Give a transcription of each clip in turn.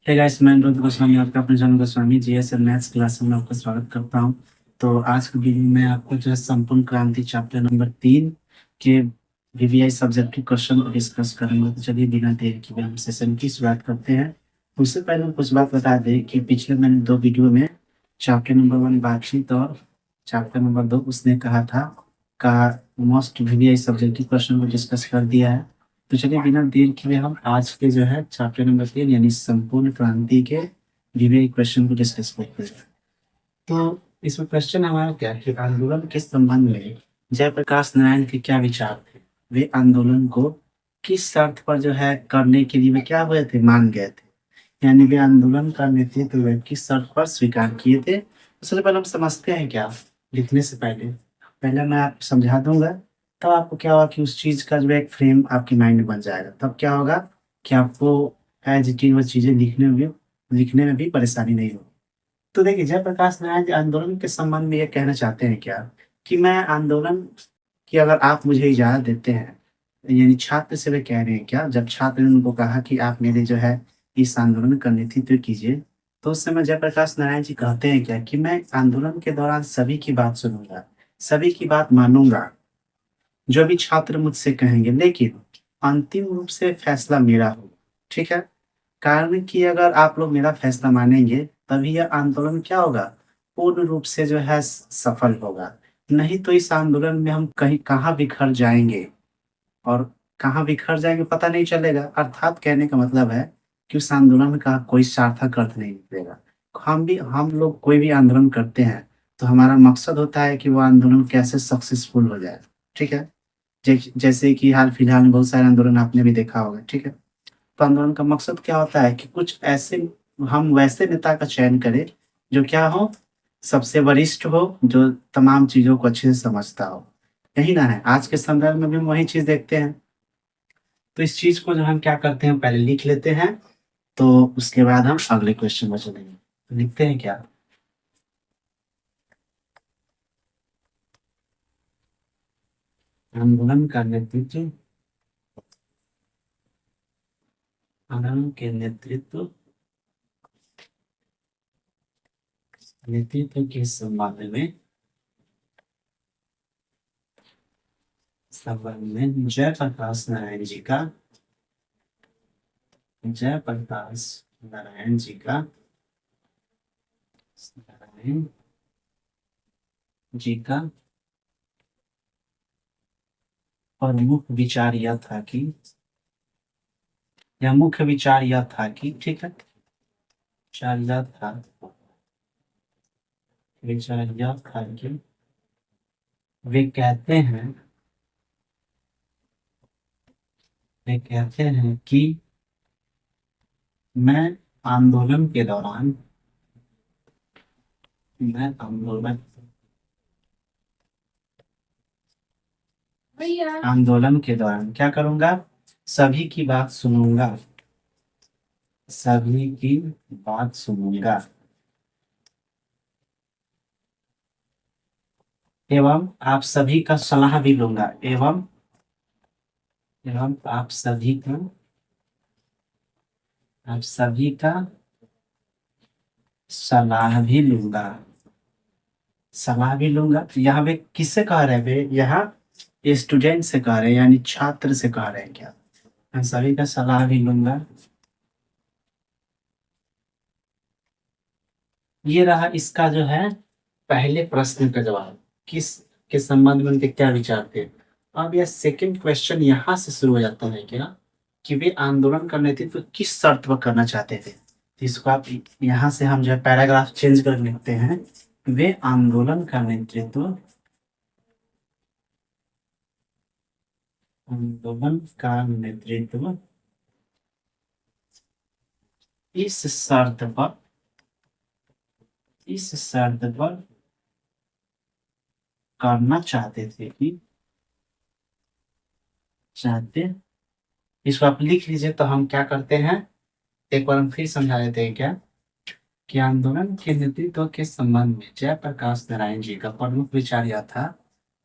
Hey guys, मैं अनुरोध गोस्वामी आपका अपने channel Goswami GS maths class में आपका स्वागत करता हूं। तो आज की वीडियो में आपको जो है संपूर्ण क्रांति चैप्टर नंबर 3 के वीवीआई सब्जेक्ट के क्वेश्चन को डिस्कस करेंगे। तो चलिए बिना देर किए हम सेशन की शुरुआत करते हैं। उससे पहले हम कुछ बात बता दें कि पिछले मैंने 2 वीडियो में चैप्टर नंबर 1 बातचीत और चैप्टर नंबर 2 उसने कहा था का मोस्ट वीवीआई सब्जेक्ट के क्वेश्चन को डिस्कस कर दिया है। तो चलिए बिना देर किए हम आज के जो है चैप्टर नंबर 3 यानी संपूर्ण क्रांति के वीवीआई क्वेश्चन को डिस्कस करते हैं। तो इसमें क्वेश्चन हमारा क्या है कि आंदोलन के संबंध में जयप्रकाश नारायण के क्या विचार थे। वे आंदोलन को किस शर्त पर जो है करने के लिए वे क्या हुए थे, मान गए थे। यानी वे आंदोलन करने थे तो वे किस शर्त पर स्वीकार किए थे। तो सबसे पहले हम समझते हैं क्या, लिखने से पहले पहले मैं आप समझा दूंगा। तब आपको क्या होगा कि उस चीज का जो है एक फ्रेम आपके माइंड में बन जाएगा। तब क्या होगा कि आपको एज इट इज वो चीजें लिखने में भी परेशानी नहीं होगी। तो देखिए, जयप्रकाश नारायण जी आंदोलन के संबंध में ये कहना चाहते हैं क्या कि मैं आंदोलन की, अगर आप मुझे इजाजत देते हैं, यानी छात्र से वे कह रहे हैं क्या, जब छात्र ने उनको कहा कि आप मेरे जो है इस आंदोलन का नेतृत्व कीजिए, तो उस समय जयप्रकाश नारायण जी कहते हैं क्या कि मैं आंदोलन के दौरान सभी की बात सुनूंगा, सभी की बात मानूंगा, जो भी छात्र मुझसे कहेंगे, लेकिन अंतिम रूप से फैसला मेरा होगा। ठीक है, कारण कि अगर आप लोग मेरा फैसला मानेंगे तभी यह आंदोलन क्या होगा, पूर्ण रूप से जो है सफल होगा। नहीं तो इस आंदोलन में हम कहीं कहाँ बिखर जाएंगे, और कहाँ बिखर जाएंगे पता नहीं चलेगा। अर्थात कहने का मतलब है कि उस आंदोलन का कोई सार्थक अर्थ नहीं निकलेगा। हम लोग कोई भी आंदोलन करते हैं तो हमारा मकसद होता है कि वो आंदोलन कैसे सक्सेसफुल हो जाए। ठीक है, जैसे कि हाल फिलहाल में बहुत सारे आंदोलन आपने भी देखा होगा। ठीक है, तो आंदोलन का मकसद क्या होता है कि कुछ ऐसे, हम वैसे नेता का चयन करें जो क्या हो, सबसे वरिष्ठ हो, जो तमाम चीजों को अच्छे से समझता हो। यही ना है, आज के संदर्भ में भी हम वही चीज देखते हैं। तो इस चीज को जो हम क्या करते हैं, पहले लिख लेते हैं, तो उसके बाद हम अगले क्वेश्चन में चलेंगे। तो लिखते हैं क्या, आंदोलन का नेतृत्व, आंदोलन के नेतृत्व नेतृत्व के संबंध में जयप्रकाश नारायण जी का, जयप्रकाश नारायण जी का, नारायण जी का प्रमुख विचार यह था कि, यह मुख्य विचार यह था कि, ठीक है, विचार यह था, विचार यह था कि वे कहते हैं, वे कहते हैं कि मैं आंदोलन के दौरान, मैं आंदोलन आंदोलन के दौरान क्या करूंगा, सभी की बात सुनूंगा, सभी की बात सुनूंगा, एवं आप सभी का सलाह भी लूंगा, एवं आप सभी का सलाह भी लूंगा, सलाह भी लूंगा। तो यहाँ वे किससे कह रहे हैं, वे यहाँ स्टूडेंट से कह रहे हैं, यानी छात्र से कह रहे हैं क्या, मैं सभी का सलाह भी लूंगा। ये रहा इसका जो है पहले प्रश्न का जवाब, किस के संबंध में उनके क्या विचार थे। अब यह सेकंड क्वेश्चन यहाँ से शुरू हो जाता है क्या, कि वे आंदोलन का नेतृत्व किस शर्त पर करना चाहते थे। तो इसको आप यहाँ से हम जो है पैराग्राफ चेंज कर लिखते हैं, वे आंदोलन का नेतृत्व, आंदोलन का नेतृत्व इस शर्त पर, इस शर्त पर करना चाहते थे कि, चाहते, इसको आप लिख लीजिए। तो हम क्या करते हैं, एक बार हम फिर समझा देते हैं क्या, कि आंदोलन के नेतृत्व के संबंध में जयप्रकाश नारायण जी का प्रमुख विचार यह था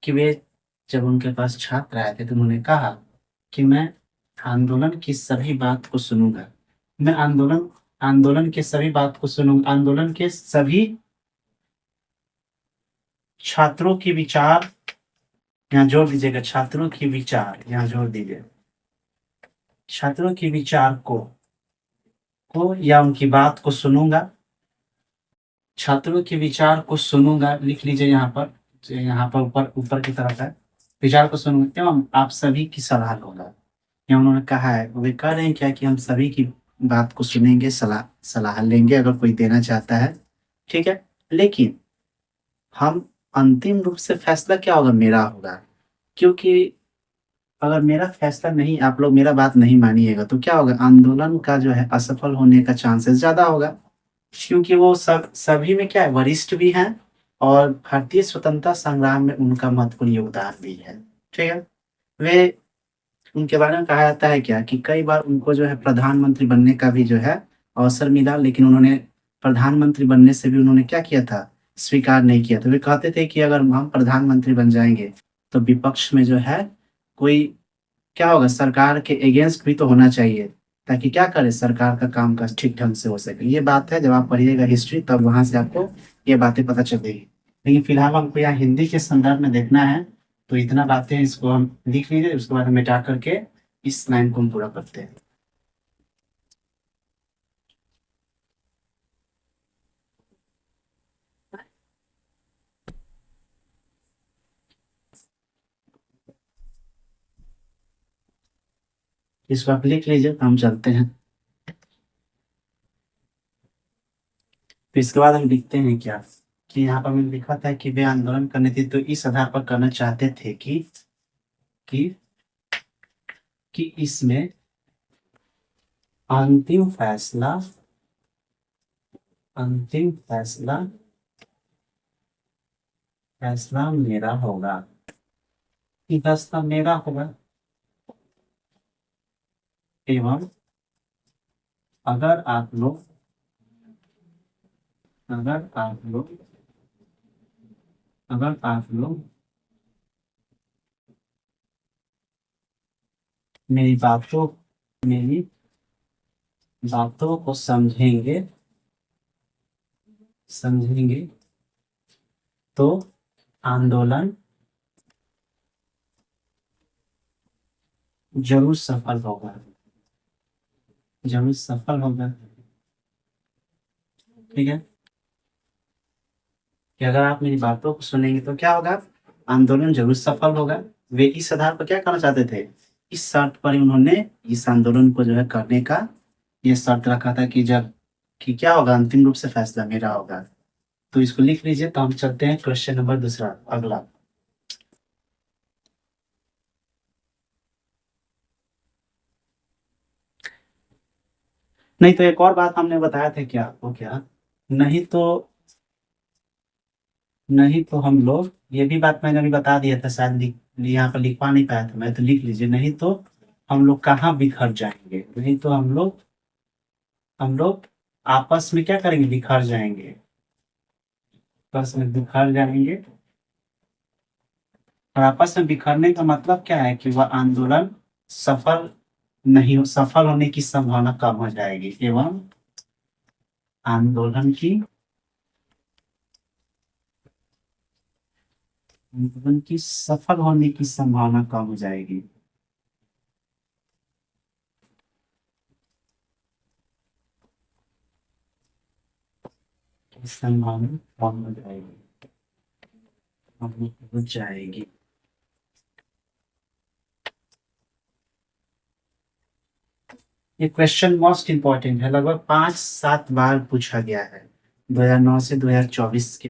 कि वे, जब उनके पास छात्र आए थे तो उन्होंने कहा कि मैं आंदोलन की सभी बात को सुनूंगा, मैं आंदोलन आंदोलन के सभी बात को सुनूंगा, आंदोलन के सभी छात्रों की विचार, यहाँ जोड़ दीजिएगा, छात्रों की विचार यहाँ जोड़ दीजिए, छात्रों की विचार को या उनकी बात को सुनूंगा, छात्रों के विचार को सुनूंगा, लिख लीजिए यहाँ पर ऊपर ऊपर की तरफ है, विचार को सुनूंगा एवं आप सभी की सलाह लूंगा। या उन्होंने कहा है, वे कह रहे हैं क्या कि हम सभी की बात को सुनेंगे, सलाह सलाह लेंगे अगर कोई देना चाहता है, ठीक है, लेकिन हम अंतिम रूप से फैसला क्या होगा, मेरा होगा, क्योंकि अगर मेरा फैसला नहीं, आप लोग मेरा बात नहीं मानिएगा तो क्या होगा, आंदोलन का जो है असफल होने का चांसेस ज्यादा होगा, क्योंकि वो सभी में क्या है, वरिष्ठ भी हैं और भारतीय स्वतंत्रता संग्राम में उनका महत्वपूर्ण योगदान भी है, ठीक है। वे, उनके बारे में कहा जाता है क्या कि कई बार उनको जो है प्रधानमंत्री बनने का भी जो है अवसर मिला, लेकिन उन्होंने प्रधानमंत्री बनने से भी उन्होंने क्या किया था, स्वीकार नहीं किया था। वे कहते थे कि अगर हम प्रधानमंत्री बन जाएंगे तो विपक्ष में जो है कोई क्या होगा, सरकार के अगेंस्ट भी तो होना चाहिए, ताकि क्या करे, सरकार का काम काज ठीक ढंग से हो सके। ये बात है, जब आप पढ़िएगा हिस्ट्री तब वहां से आपको ये बातें पता चलेगी, लेकिन फिलहाल हमको यहाँ हिंदी के संदर्भ में देखना है, तो इतना बातें इसको हम लिख लीजिए, उसके बाद हम मिटा करके इस लाइन को हम पूरा करते हैं। इसको आप लिख लीजिए, हम चलते हैं। तो इसके बाद हम लिखते हैं क्या कि यहाँ पर मैंने लिखा था कि वे आंदोलन करने थे तो इस आधार पर करना चाहते थे कि कि इसमें अंतिम फैसला फैसला मेरा होगा, कि फैसला मेरा होगा, एवं अगर आप लोग अगर आप लोग अगर आप लोग मेरी बातों को समझेंगे तो आंदोलन जरूर सफल होगा, ठीक है। कि अगर आप मेरी बातों को सुनेंगे तो क्या होगा, आंदोलन जरूर सफल होगा। वे इस आधार पर क्या करना चाहते थे, इस शर्त पर ही उन्होंने इस आंदोलन को जो है करने का ये शर्त रखा था कि जब कि क्या होगा, अंतिम रूप से फैसला मेरा होगा। तो इसको लिख लीजिए। तो हम चलते हैं क्वेश्चन नंबर दूसरा, अगला। नहीं तो एक और बात हमने बताया था क्या आपको, क्या नहीं तो हम लोग, ये भी बात मैंने अभी बता दिया था, शायद यहाँ पर लिख पा नहीं पाया था मैं, तो लिख लीजिए, नहीं तो हम लोग कहाँ बिखर जाएंगे, नहीं तो हम लोग आपस में क्या करेंगे, बिखर जाएंगे, आपस में बिखर जाएंगे। और आपस में बिखरने का मतलब क्या है कि वह आंदोलन सफल नहीं हो, सफल होने की संभावना कम हो जाएगी, एवं आंदोलन की सफल होने की संभावना कम हो जाएगी। संभावना कम हो जाएगी, हो जाएगी। ये क्वेश्चन मोस्ट इंपॉर्टेंट है, लगभग 5-7 बार पूछा गया है 2009 से 2024 के